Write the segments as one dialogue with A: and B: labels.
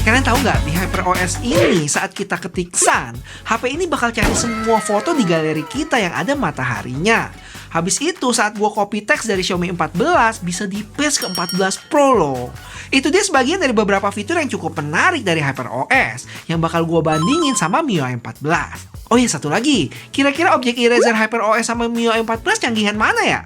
A: Kalian tahu nggak, di HyperOS ini saat kita ketik Sun, HP ini bakal cari semua foto di galeri kita yang ada mataharinya. Habis itu saat gua copy teks dari Xiaomi 14 bisa di paste ke 14 Pro loh. Itu dia sebagian dari beberapa fitur yang cukup menarik dari HyperOS yang bakal gua bandingin sama MIUI 14. Oh iya, satu lagi, kira-kira objek eraser HyperOS sama MIUI 14 canggihan mana ya?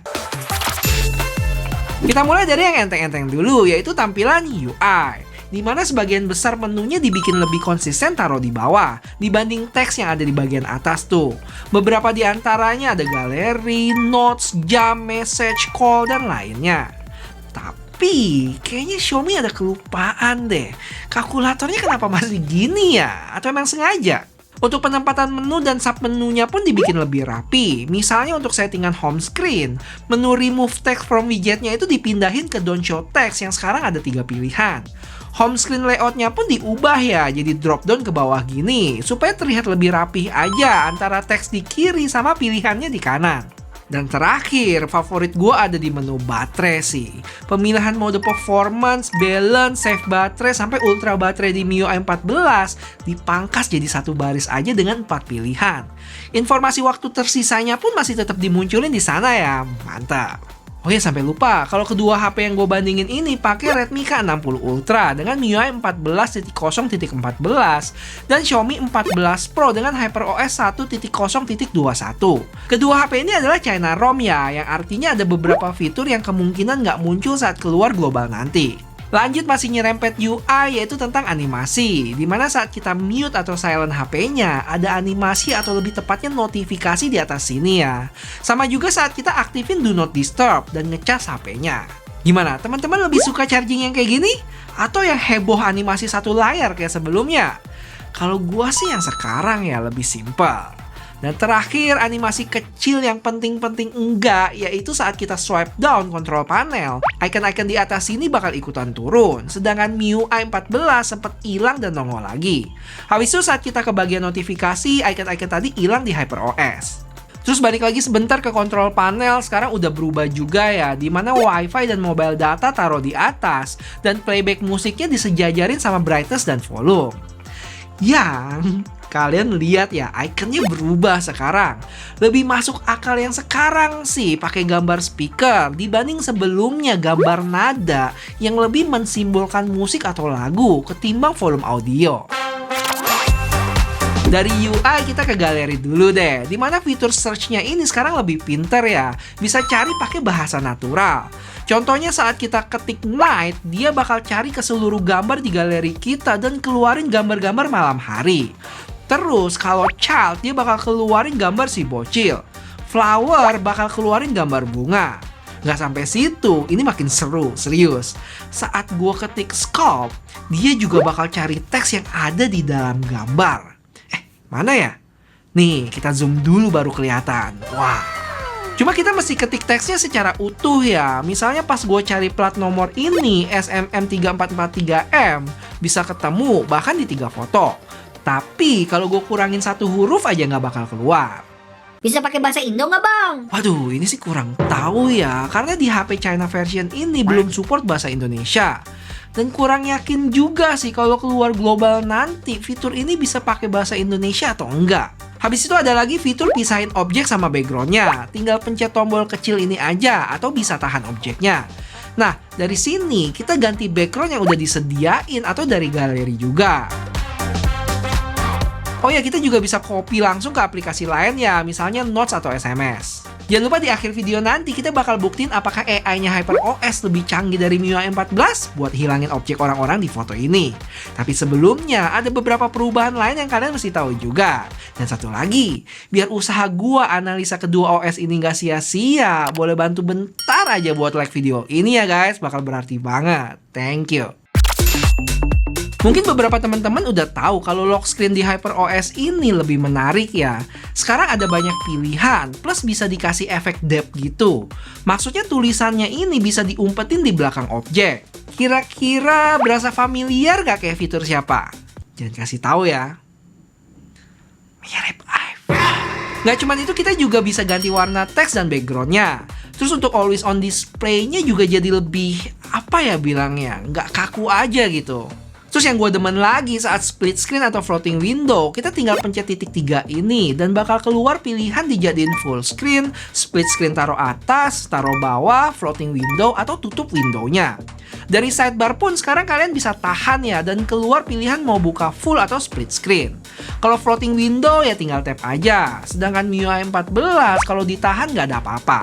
A: Kita mulai dari yang enteng-enteng dulu, yaitu tampilan UI. Di mana sebagian besar menunya dibikin lebih konsisten taruh di bawah dibanding teks yang ada di bagian atas tuh. Beberapa di antaranya ada galeri, notes, jam, message, call, dan lainnya. Tapi kayaknya Xiaomi ada kelupaan deh. Kalkulatornya kenapa masih gini ya? Atau emang sengaja? Untuk penempatan menu dan sub-menunya pun dibikin lebih rapi. Misalnya untuk settingan home screen, menu remove text from widgetnya itu dipindahin ke don't show text yang sekarang ada 3 pilihan. Home screen layoutnya pun diubah ya, jadi drop down ke bawah gini, supaya terlihat lebih rapih aja antara teks di kiri sama pilihannya di kanan. Dan terakhir, favorit gue ada di menu baterai sih. Pemilihan mode performance, balance, save baterai, sampai ultra baterai di MIUI 14 dipangkas jadi satu baris aja dengan 4 pilihan. Informasi waktu tersisanya pun masih tetap dimunculin di sana ya, mantap. Oh ya, sampai lupa, kalau kedua HP yang gue bandingin ini pakai Redmi K60 Ultra dengan MIUI 14.0.14 dan Xiaomi 14 Pro dengan HyperOS 1.0.21. Kedua HP ini adalah China ROM ya, yang artinya ada beberapa fitur yang kemungkinan nggak muncul saat keluar global nanti. Lanjut masih nyerempet UI, yaitu tentang animasi, dimana saat kita mute atau silent HP-nya, ada animasi atau lebih tepatnya notifikasi di atas sini ya. Sama juga saat kita aktifin Do Not Disturb dan ngecas HP-nya. Gimana, teman-teman lebih suka charging yang kayak gini? Atau yang heboh animasi satu layar kayak sebelumnya? Kalau gua sih yang sekarang ya lebih simple. Dan terakhir, animasi kecil yang penting-penting enggak, yaitu saat kita swipe down kontrol panel, icon-icon di atas sini bakal ikutan turun, sedangkan MIUI 14 sempat hilang dan nongol lagi. Habis itu saat kita ke bagian notifikasi, icon-icon tadi hilang di HyperOS. Terus balik lagi sebentar ke kontrol panel, sekarang udah berubah juga ya, dimana wifi dan mobile data taruh di atas, dan playback musiknya disejajarin sama brightness dan volume. Yang kalian lihat ya, ikonnya berubah sekarang. Lebih masuk akal yang sekarang sih pakai gambar speaker dibanding sebelumnya gambar nada yang lebih mensimbolkan musik atau lagu ketimbang volume audio. Dari UI kita ke galeri dulu deh, dimana fitur search-nya ini sekarang lebih pinter ya, bisa cari pakai bahasa natural. Contohnya saat kita ketik night, dia bakal cari ke seluruh gambar di galeri kita dan keluarin gambar-gambar malam hari. Terus kalau child, dia bakal keluarin gambar si bocil. Flower bakal keluarin gambar bunga. Nggak sampai situ, ini makin seru, serius. Saat gua ketik sculpt, dia juga bakal cari teks yang ada di dalam gambar. Mana ya? Nih, kita zoom dulu baru kelihatan. Wah. Cuma kita mesti ketik teksnya secara utuh ya. Misalnya pas gue cari plat nomor ini, SMM3443M, bisa ketemu bahkan di 3 foto. Tapi kalau gue kurangin 1 huruf aja nggak bakal keluar.
B: Bisa pakai bahasa Indo nggak bang?
A: Waduh, ini sih kurang tahu ya. Karena di HP China version ini belum support bahasa Indonesia. Dan kurang yakin juga sih kalau keluar global nanti fitur ini bisa pakai bahasa Indonesia atau enggak. Habis itu ada lagi fitur pisahin objek sama backgroundnya. Tinggal pencet tombol kecil ini aja atau bisa tahan objeknya. Nah, dari sini kita ganti background yang udah disediain atau dari galeri juga. Oh ya, kita juga bisa copy langsung ke aplikasi lain ya, misalnya Notes atau SMS. Jangan lupa di akhir video nanti kita bakal buktiin apakah AI-nya HyperOS lebih canggih dari MIUI 14 buat hilangin objek orang-orang di foto ini. Tapi sebelumnya ada beberapa perubahan lain yang kalian mesti tahu juga. Dan satu lagi, biar usaha gua analisa kedua OS ini gak sia-sia, boleh bantu bentar aja buat like video ini ya guys, bakal berarti banget. Thank you. Mungkin beberapa teman-teman udah tahu kalau lock screen di HyperOS ini lebih menarik ya. Sekarang ada banyak pilihan, plus bisa dikasih efek depth gitu. Maksudnya tulisannya ini bisa diumpetin di belakang objek. Kira-kira berasa familiar gak kayak fitur siapa? Jangan kasih tahu ya. Mirip iPhone. Gak cuma itu, kita juga bisa ganti warna teks dan backgroundnya. Terus untuk always on display-nya juga jadi lebih, apa ya bilangnya, gak kaku aja gitu. Terus yang gue demen lagi saat split screen atau floating window, kita tinggal pencet titik 3 ini dan bakal keluar pilihan dijadiin full screen, split screen taruh atas, taruh bawah, floating window, atau tutup windownya. Dari sidebar pun sekarang kalian bisa tahan ya dan keluar pilihan mau buka full atau split screen. Kalau floating window ya tinggal tap aja, sedangkan MIUI 14 kalau ditahan nggak ada apa-apa.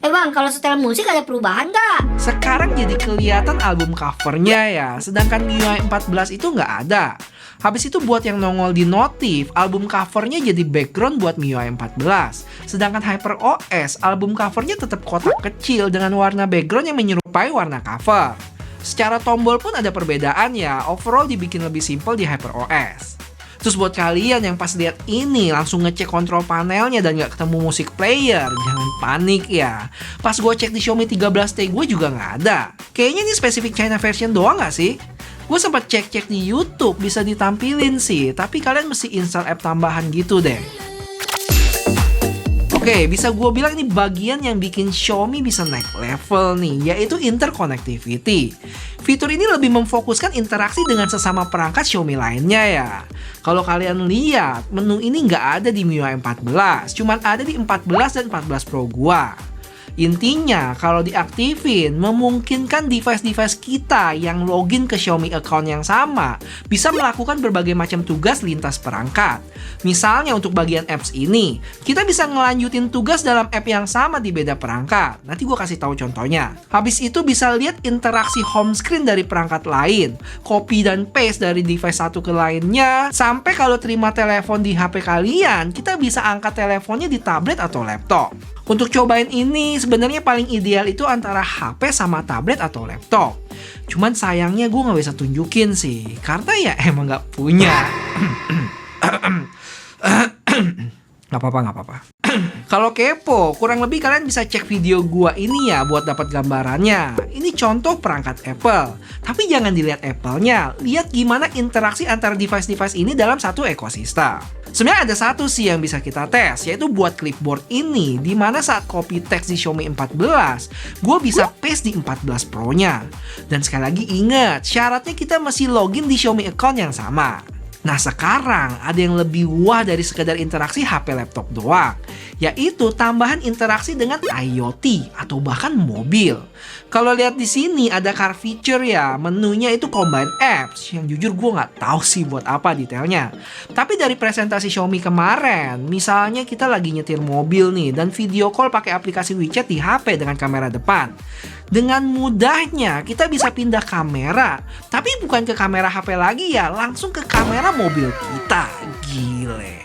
B: Bang, kalau setel musik ada perubahan nggak?
A: Sekarang jadi kelihatan album covernya ya, sedangkan MIUI 14 itu nggak ada. Habis itu buat yang nongol di notif, album covernya jadi background buat MIUI 14. Sedangkan HyperOS, album covernya tetap kotak kecil dengan warna background yang menyerupai warna cover. Secara tombol pun ada perbedaan ya, overall dibikin lebih simple di HyperOS. Terus buat kalian yang pas lihat ini langsung ngecek kontrol panelnya dan nggak ketemu musik player, jangan panik ya. Pas gue cek di Xiaomi 13T gue juga nggak ada. Kayaknya ini spesifik China version doang nggak sih? Gue sempat cek-cek di YouTube bisa ditampilin sih, tapi kalian mesti install app tambahan gitu deh. Oke, bisa gue bilang ini bagian yang bikin Xiaomi bisa naik level nih, yaitu interconnectivity. Fitur ini lebih memfokuskan interaksi dengan sesama perangkat Xiaomi lainnya ya. Kalau kalian lihat, menu ini nggak ada di MIUI 14, cuman ada di 14 dan 14 Pro gua. Intinya, kalau diaktifin, memungkinkan device-device kita yang login ke Xiaomi account yang sama bisa melakukan berbagai macam tugas lintas perangkat. Misalnya untuk bagian apps ini, kita bisa ngelanjutin tugas dalam app yang sama di beda perangkat. Nanti gue kasih tahu contohnya. Habis itu bisa lihat interaksi home screen dari perangkat lain, copy dan paste dari device satu ke lainnya, sampai kalau terima telepon di HP kalian, kita bisa angkat teleponnya di tablet atau laptop. Untuk cobain ini sebenarnya paling ideal itu antara HP sama tablet atau laptop. Cuman sayangnya gue nggak bisa tunjukin sih, karena ya emang nggak punya. Nggak apa-apa. Kalau kepo, kurang lebih kalian bisa cek video gua ini ya buat dapat gambarannya. Ini contoh perangkat Apple. Tapi jangan dilihat Apple-nya, lihat gimana interaksi antara device-device ini dalam satu ekosistem. Sebenarnya ada satu sih yang bisa kita tes, yaitu buat clipboard ini, di mana saat copy text di Xiaomi 14, gue bisa paste di 14 Pro-nya. Dan sekali lagi ingat, syaratnya kita mesti login di Xiaomi account yang sama. Nah sekarang ada yang lebih wah dari sekedar interaksi HP laptop doang, yaitu tambahan interaksi dengan IoT atau bahkan mobil. Kalau lihat di sini ada car feature ya, menunya itu combine apps yang jujur gue nggak tahu sih buat apa detailnya. Tapi dari presentasi Xiaomi kemarin, misalnya kita lagi nyetir mobil nih dan video call pakai aplikasi WeChat di HP dengan kamera depan. Dengan mudahnya kita bisa pindah kamera, tapi bukan ke kamera HP lagi ya, langsung ke kamera mobil kita. Gile.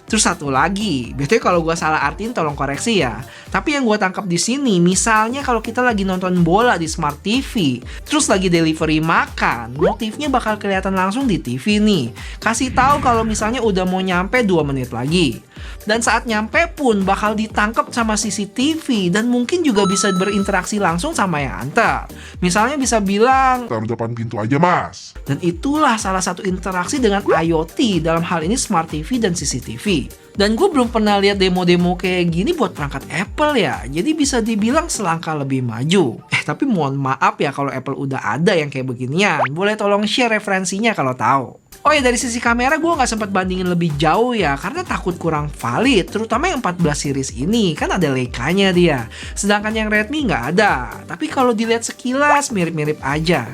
A: Terus satu lagi, biasanya kalau gue salah artiin tolong koreksi ya. Tapi yang gue tangkap di sini, misalnya kalau kita lagi nonton bola di Smart TV, terus lagi delivery makan, notifnya bakal kelihatan langsung di TV nih. Kasih tahu kalau misalnya udah mau nyampe 2 menit lagi. Dan saat nyampe pun bakal ditangkap sama CCTV dan mungkin juga bisa berinteraksi langsung sama yang antar. Misalnya bisa bilang,
C: taruh depan pintu aja mas.
A: dan itulah salah satu interaksi dengan IoT, dalam hal ini Smart TV dan CCTV. Dan gue belum pernah lihat demo-demo kayak gini buat perangkat Apple ya. Jadi bisa dibilang selangkah lebih maju. Tapi mohon maaf ya kalau Apple udah ada yang kayak beginian. Boleh tolong share referensinya kalau tahu. Oh ya, dari sisi kamera gue nggak sempat bandingin lebih jauh ya, karena takut kurang valid, terutama yang 14 series ini, kan ada Leica-nya dia. Sedangkan yang Redmi nggak ada, tapi kalau dilihat sekilas mirip-mirip aja.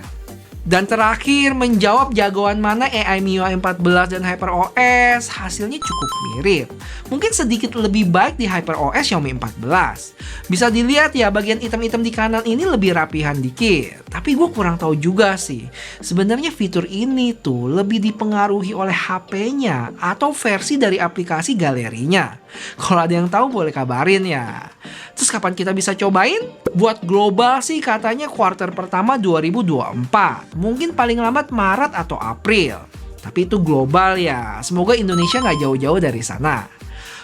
A: Dan terakhir, menjawab jagoan mana AI MIUI 14 dan HyperOS, hasilnya cukup mirip. Mungkin sedikit lebih baik di HyperOS Xiaomi 14. Bisa dilihat ya, bagian item-item di kanan ini lebih rapihan dikit. Tapi gue kurang tahu juga sih, sebenarnya fitur ini tuh lebih dipengaruhi oleh HP-nya atau versi dari aplikasi galerinya. Kalau ada yang tahu boleh kabarin ya. Terus kapan kita bisa cobain? Buat global sih katanya kuarter pertama 2024. Mungkin paling lambat Maret atau April. Tapi itu global ya. Semoga Indonesia nggak jauh-jauh dari sana.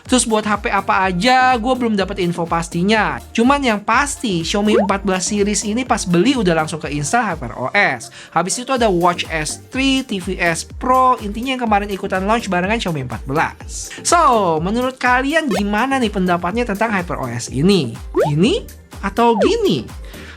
A: Terus buat HP apa aja, gue belum dapat info pastinya. Cuman yang pasti, Xiaomi 14 series ini pas beli udah langsung keinstall HyperOS. Habis itu ada Watch S3, TV S Pro, intinya yang kemarin ikutan launch barengan Xiaomi 14. So, menurut kalian gimana nih pendapatnya tentang HyperOS ini? Gini atau gini?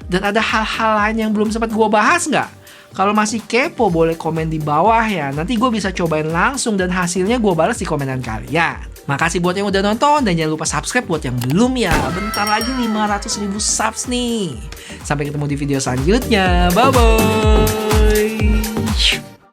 A: Dan ada hal-hal lain yang belum sempat gue bahas nggak? Kalau masih kepo boleh komen di bawah ya. Nanti gue bisa cobain langsung dan hasilnya gue balas di komenan kalian. Makasih buat yang udah nonton dan jangan lupa subscribe buat yang belum ya. Bentar lagi 500.000 subs nih. Sampai ketemu di video selanjutnya. Bye-bye.